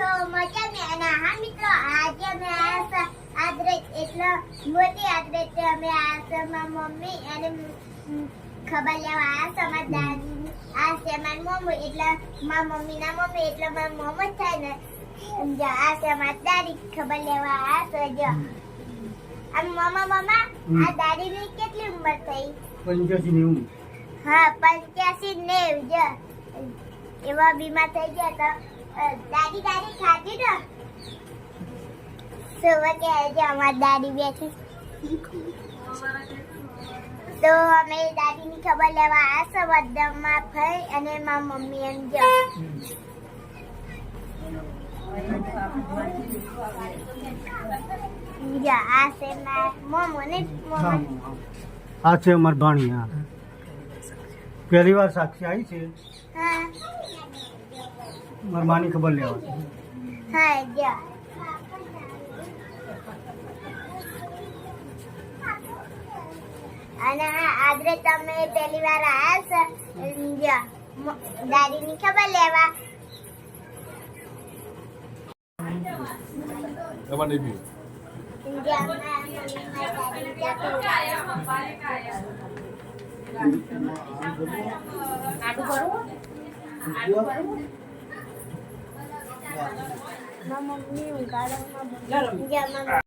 છો મજામાં? અને હા મિત્રો, આજે અમે આયા આદરેજ એટલે મોટી આદરેજ અમે આયા છે મારી મમ્મી અને ખબર લેવા આયા છે મારી દાદી. આ છે મારી મમ્મી એટલે મારી મમ્મીના મમ્મી એટલે મારી મમ્મી જ થાય ને. જો આ છે મારી દાદી ખબર લેવા આયા છે. જો આમ મામા આ દાદીની કેટલી ઉંમર થઈ? 85-90. હા 85-90. જો એવા બીમાર થઈ ગયા તો દાદી ખાધી ને સુવા કે આજે અમારી દાદી બેઠી તો અમે દાદીની ખબર લેવા આવ્યા છે બધામાં ભાઈ અને મારી મમ્મી એમ. જો આ છે મોમો ને આ છે અમારી ભાણી. હા, પહેલી વાર સાક્ષી આવી છે. હા મારી માની ખબર લેવા. હા જો અને આજે તમે પહેલી વાર આવ્યા છે દાદીની ખબર લેવા. મમ્મી